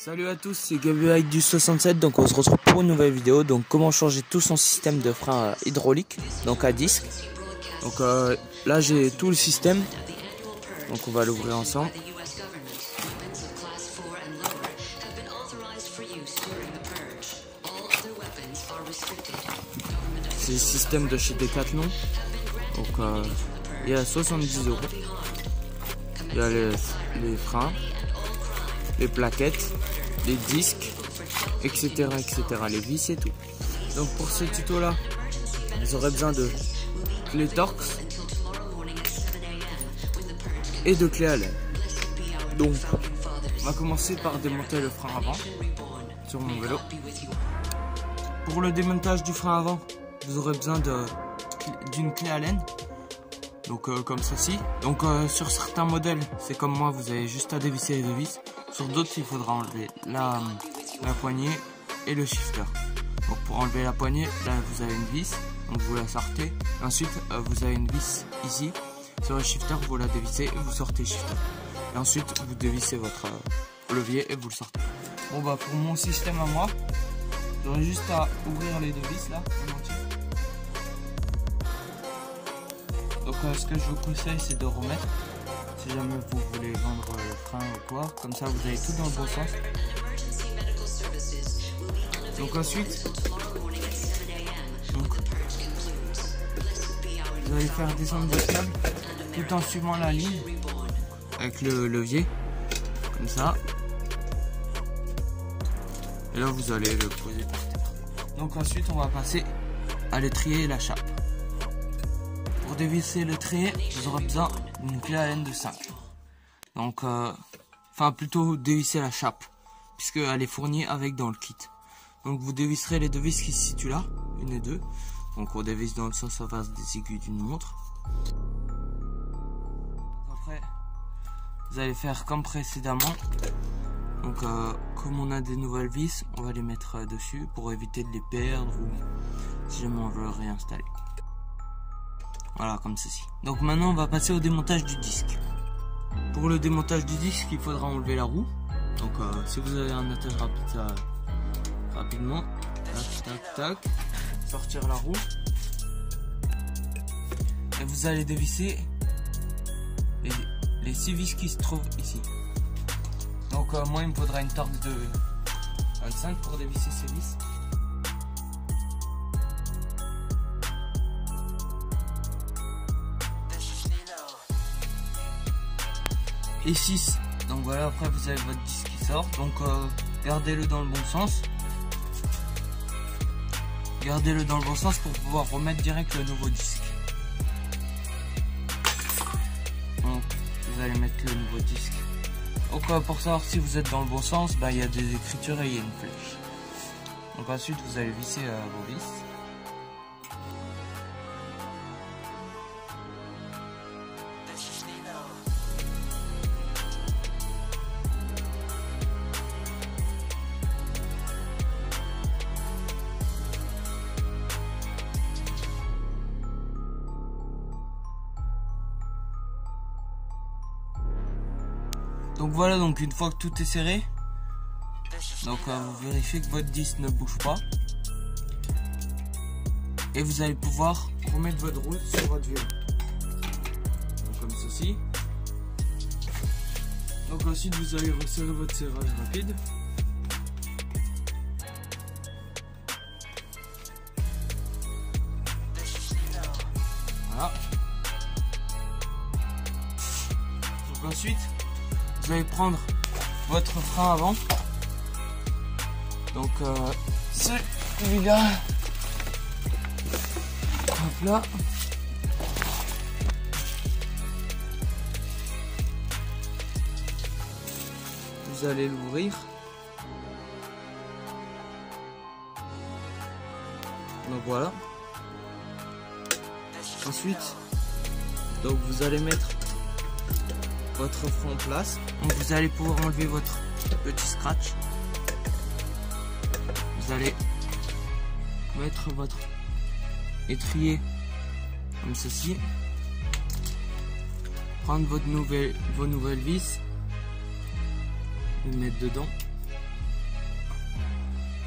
Salut à tous, c'est Gabriel avec du 67, donc on se retrouve pour une nouvelle vidéo. Donc comment changer tout son système de frein hydraulique, donc à disque. Donc là j'ai tout le système, donc on va l'ouvrir ensemble. C'est le système de chez Decathlon, donc il y a 70 €. Il y a les freins, les plaquettes, les disques, etc., les vis et tout. Donc pour ce tuto là, vous aurez besoin de clés Torx et de clés Allen. Donc on va commencer par démonter le frein avant sur mon vélo. Pour le démontage du frein avant, vous aurez besoin d'une clé Allen. Donc comme ceci. Donc sur certains modèles, c'est comme moi, vous avez juste à dévisser les deux vis. Sur d'autres, il faudra enlever la poignée et le shifter. Donc pour enlever la poignée, là vous avez une vis, donc vous la sortez. Ensuite vous avez une vis ici. Sur le shifter, vous la dévissez et vous sortez le shifter. Et ensuite vous dévissez votre levier et vous le sortez. Bon bah pour mon système à moi, j'aurai juste à ouvrir les deux vis là en entier. Donc ce que je vous conseille, c'est de remettre, si jamais vous voulez vendre le frein ou quoi, comme ça vous avez tout dans le bon sens. Donc ensuite, vous allez faire descendre votre câble tout en suivant la ligne avec le levier, comme ça. Et là vous allez le poser par terre. Donc ensuite on va passer à l'étrier et la chape. Pour dévisser le trait, vous aurez besoin d'une clé Allen de 5. Donc, enfin plutôt dévisser la chape, puisqu'elle est fournie avec dans le kit. Donc vous dévisserez les deux vis qui se situent là, une et deux. Donc on dévisse dans le sens inverse des aiguilles d'une montre. Après, vous allez faire comme précédemment. Donc comme on a des nouvelles vis, on va les mettre dessus pour éviter de les perdre ou si jamais on veut le réinstaller. Voilà, comme ceci. Donc maintenant on va passer au démontage du disque. Pour le démontage du disque, il faudra enlever la roue. Donc si vous avez un attelage rapide, ça rapidement, tac tac tac, sortir la roue. Et vous allez dévisser les 6 vis qui se trouvent ici. Donc moi il me faudra une Torx de 25 pour dévisser ces vis. Et 6. Donc voilà, après vous avez votre disque qui sort. Donc gardez-le dans le bon sens. Gardez-le dans le bon sens pour pouvoir remettre direct le nouveau disque. Donc vous allez mettre le nouveau disque. Donc pour savoir si vous êtes dans le bon sens, il y a des écritures et il y a une flèche. Donc ensuite vous allez visser vos vis. Donc voilà, donc une fois que tout est serré, donc vous vérifiez que votre disque ne bouge pas. Et vous allez pouvoir remettre votre roue sur votre vélo. Donc comme ceci. Donc ensuite vous allez resserrer votre serrage rapide. Voilà. Donc ensuite, vous allez prendre votre frein avant. Donc celui-là. Hop là. Vous allez l'ouvrir. Donc voilà. Ensuite, donc vous allez mettre votre frein en place. Donc vous allez pouvoir enlever votre petit scratch. Vous allez mettre votre étrier comme ceci. Prendre vos nouvelles vis, les mettre dedans.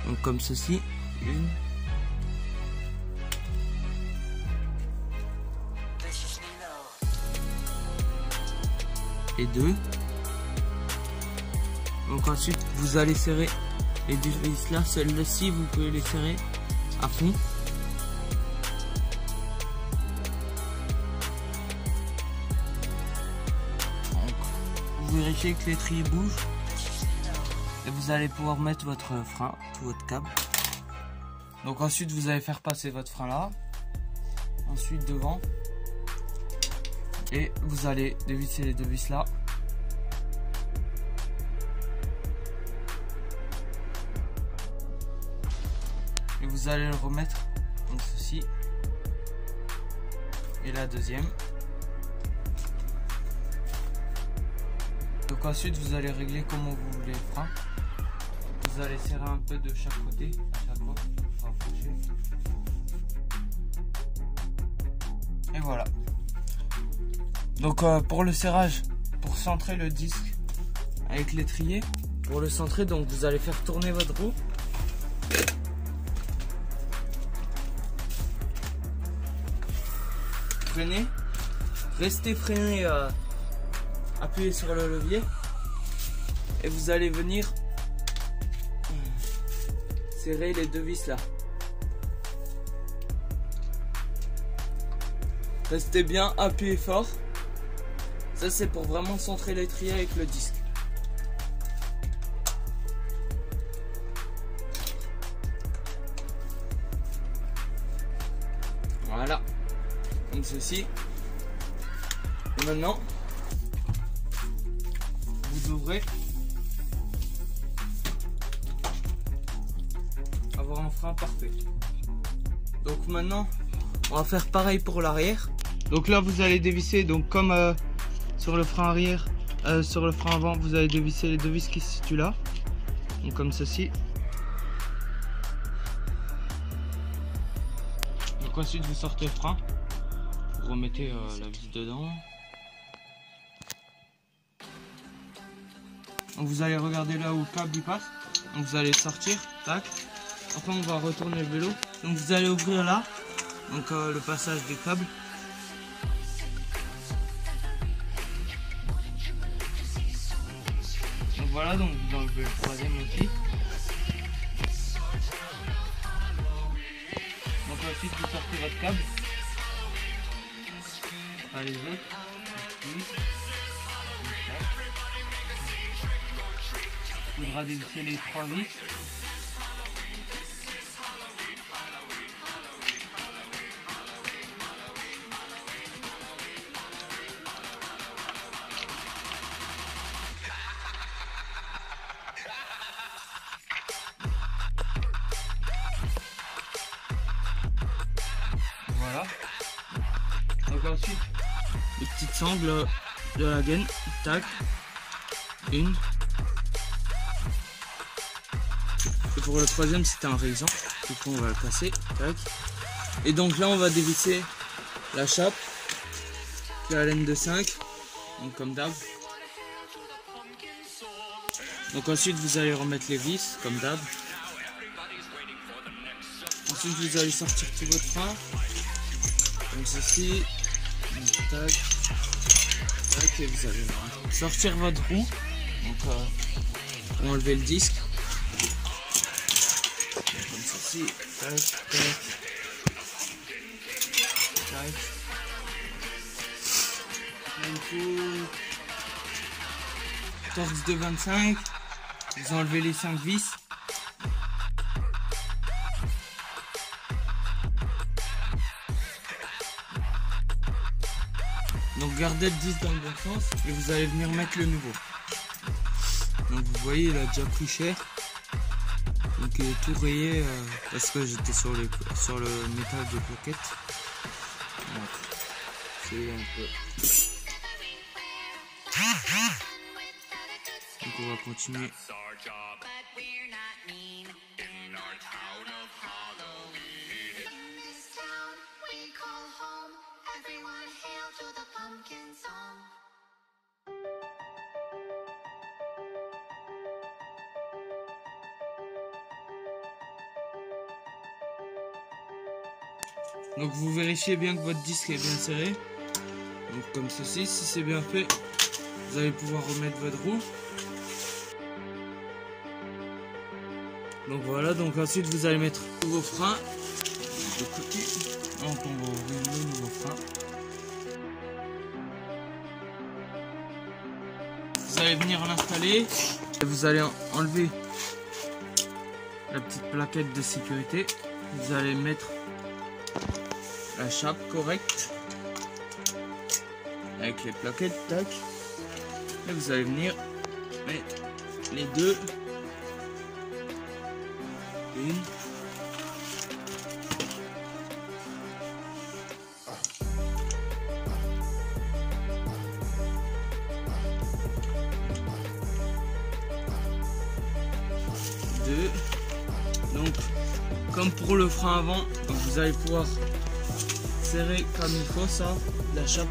Donc comme ceci, une. Et deux. Donc ensuite vous allez serrer les deux vis là, celle-ci vous pouvez les serrer à fond. Donc, vous vérifiez que l'étrier bouge et vous allez pouvoir mettre votre frein, tout votre câble. Donc ensuite vous allez faire passer votre frein là, ensuite devant, et vous allez dévisser les deux vis là. Et vous allez le remettre comme ceci. Et la deuxième. Donc ensuite vous allez régler comment vous voulez le frein. Vous allez serrer un peu de chaque côté à chaque fois. Et voilà. Donc pour le serrage, pour centrer le disque avec l'étrier, pour le centrer, donc vous allez faire tourner votre roue. Freinez, restez freiné, appuyez sur le levier et vous allez venir serrer les deux vis là. Restez bien, appuyez fort. Ça c'est pour vraiment centrer l'étrier avec le disque. Voilà. Comme ceci. Et maintenant, vous devrez avoir un frein parfait. Donc maintenant, on va faire pareil pour l'arrière. Donc là, vous allez dévisser, donc comme sur le frein arrière, sur le frein avant, vous allez dévisser les deux vis qui se situent là. Donc comme ceci. Donc ensuite, vous sortez le frein. Vous remettez la vis dedans. Donc vous allez regarder là où le câble il passe. Donc vous allez sortir, tac. Après on va retourner le vélo. Donc vous allez ouvrir là, donc le passage des câbles. Donc voilà, donc vous enlevez le troisième aussi. Donc ensuite vous sortez votre câble. Pas les autres. Il faudra dévisser les trois vis. Voilà. Donc ensuite, les petites sangles de la gaine, tac, une. Et pour le troisième, c'était un raisin. Du coup, on va le casser, tac. Et donc là, on va dévisser la chape, la laine de 5, donc comme d'hab. Donc ensuite, vous allez remettre les vis, comme d'hab. Ensuite, vous allez sortir tout votre frein, comme ceci, tac, tac, et vous allez sortir votre roue, donc enlever le disque, comme ceci, tac, tac, tac. Du coup, 14 de 25, vous enlevez les 5 vis. Donc gardez le disque dans le bon sens et vous allez venir mettre le nouveau. Donc vous voyez, il a déjà pris cher. Donc il est tout rayé parce que j'étais sur le métal de plaquettes. C'est un peu. Donc on va continuer. Donc vous vérifiez bien que votre disque est bien serré. Donc comme ceci, si c'est bien fait, vous allez pouvoir remettre votre roue. Donc voilà, donc ensuite vous allez mettre vos freins de côté. Donc on va ouvrir le nouveau frein. Vous allez venir l'installer. Vous allez enlever la petite plaquette de sécurité. Vous allez mettre la chape correcte avec les plaquettes, tac. Et vous allez venir mettre les deux. Une. Deux. Donc, comme pour le frein avant, vous allez pouvoir serrer comme il faut ça, la chape.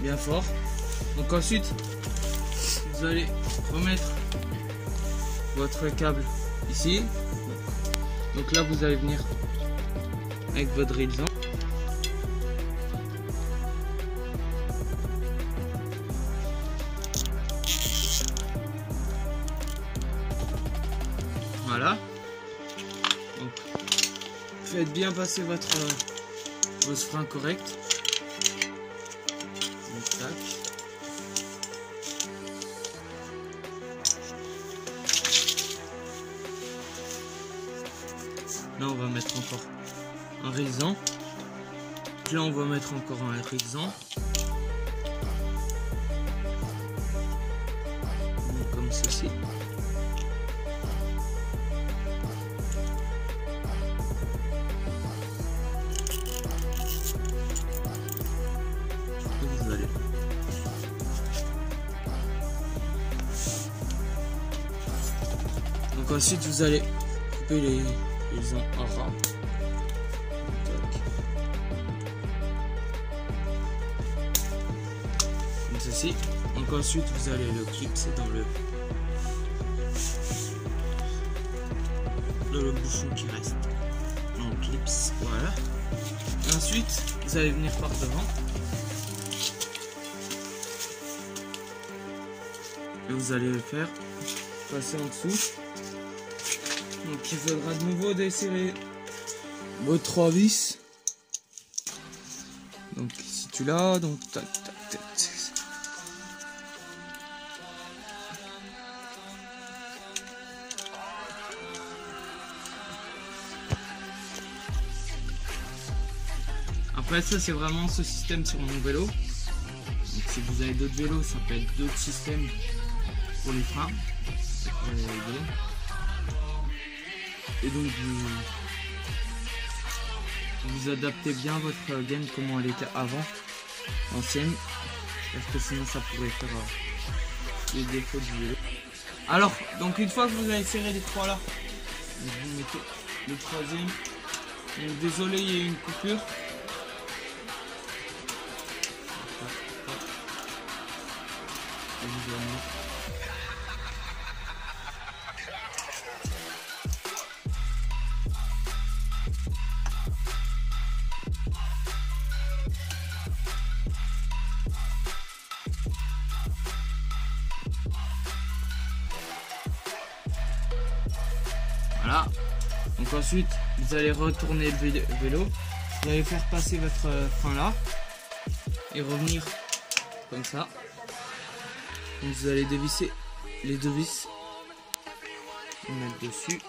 Bien fort. Donc ensuite, vous allez remettre votre câble ici. Donc là, vous allez venir avec votre drillson. Voilà. Donc, faites bien passer votre frein correct. Donc, tac. Là on va mettre encore un rixant. Là on va mettre encore un rixant. Comme ceci. Et vous allez. Donc ensuite vous allez couper les en ras. Comme ceci. Donc ensuite vous allez le clipser dans le bouchon qui reste. On clipse, voilà. Et ensuite vous allez venir par devant. Et vous allez le faire passer en dessous. Donc il faudra de nouveau desserrer vos 3 vis. Donc si tu l'as, donc tac tac tac. Après ça c'est vraiment ce système sur mon vélo. Donc si vous avez d'autres vélos, ça peut être d'autres systèmes pour les freins. Et donc vous adaptez bien votre gaine comment elle était avant, ancienne, parce que sinon ça pourrait faire les défauts du vélo. Alors, donc une fois que vous avez serré les trois là, vous mettez le troisième. Donc désolé, il y a eu une coupure. Voilà. Donc ensuite, vous allez retourner le vélo. Vous allez faire passer votre frein là. Et revenir comme ça. Donc vous allez dévisser les deux vis. Et mettre dessus.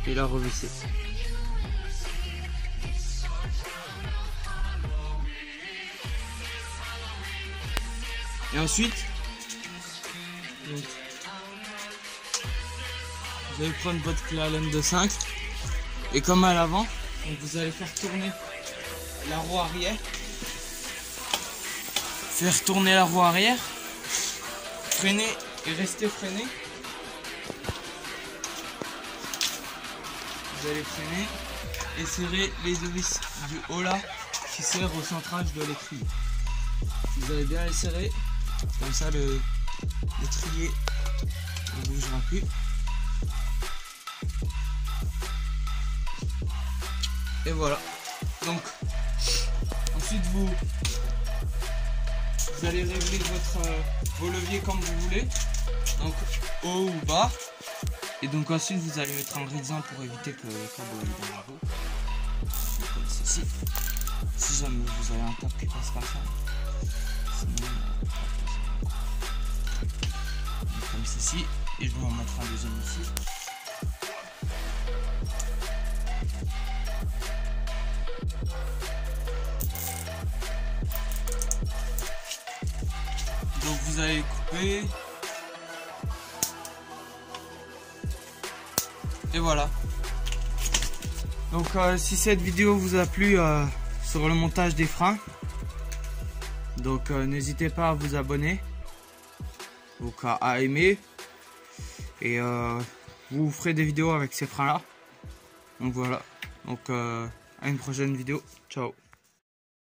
Et la revisser. Et ensuite, donc, vous allez prendre votre clé Allen de 5 et comme à l'avant, vous allez faire tourner la roue arrière. Faire tourner la roue arrière, freiner et rester freiné. vous allez freiner et serrer les deux vis du haut là qui serrent au centrage de l'étrier. Vous allez bien les serrer, comme ça l'étrier ne bougera plus. Et voilà. Donc ensuite vous allez régler vos leviers comme vous voulez, donc haut ou bas. Et donc ensuite vous allez mettre un brisant pour éviter que le câble aille dans la roue. Comme ceci. Si jamais vous avez un câble qui passe comme ça. Sinon, comme ceci. Et je vais en mettre un deuxième ici. Donc vous allez couper. Et voilà. Donc si cette vidéo vous a plu sur le montage des freins, donc n'hésitez pas à vous abonner, donc à aimer, et vous ferez des vidéos avec ces freins là. Donc voilà. Donc à une prochaine vidéo. Ciao.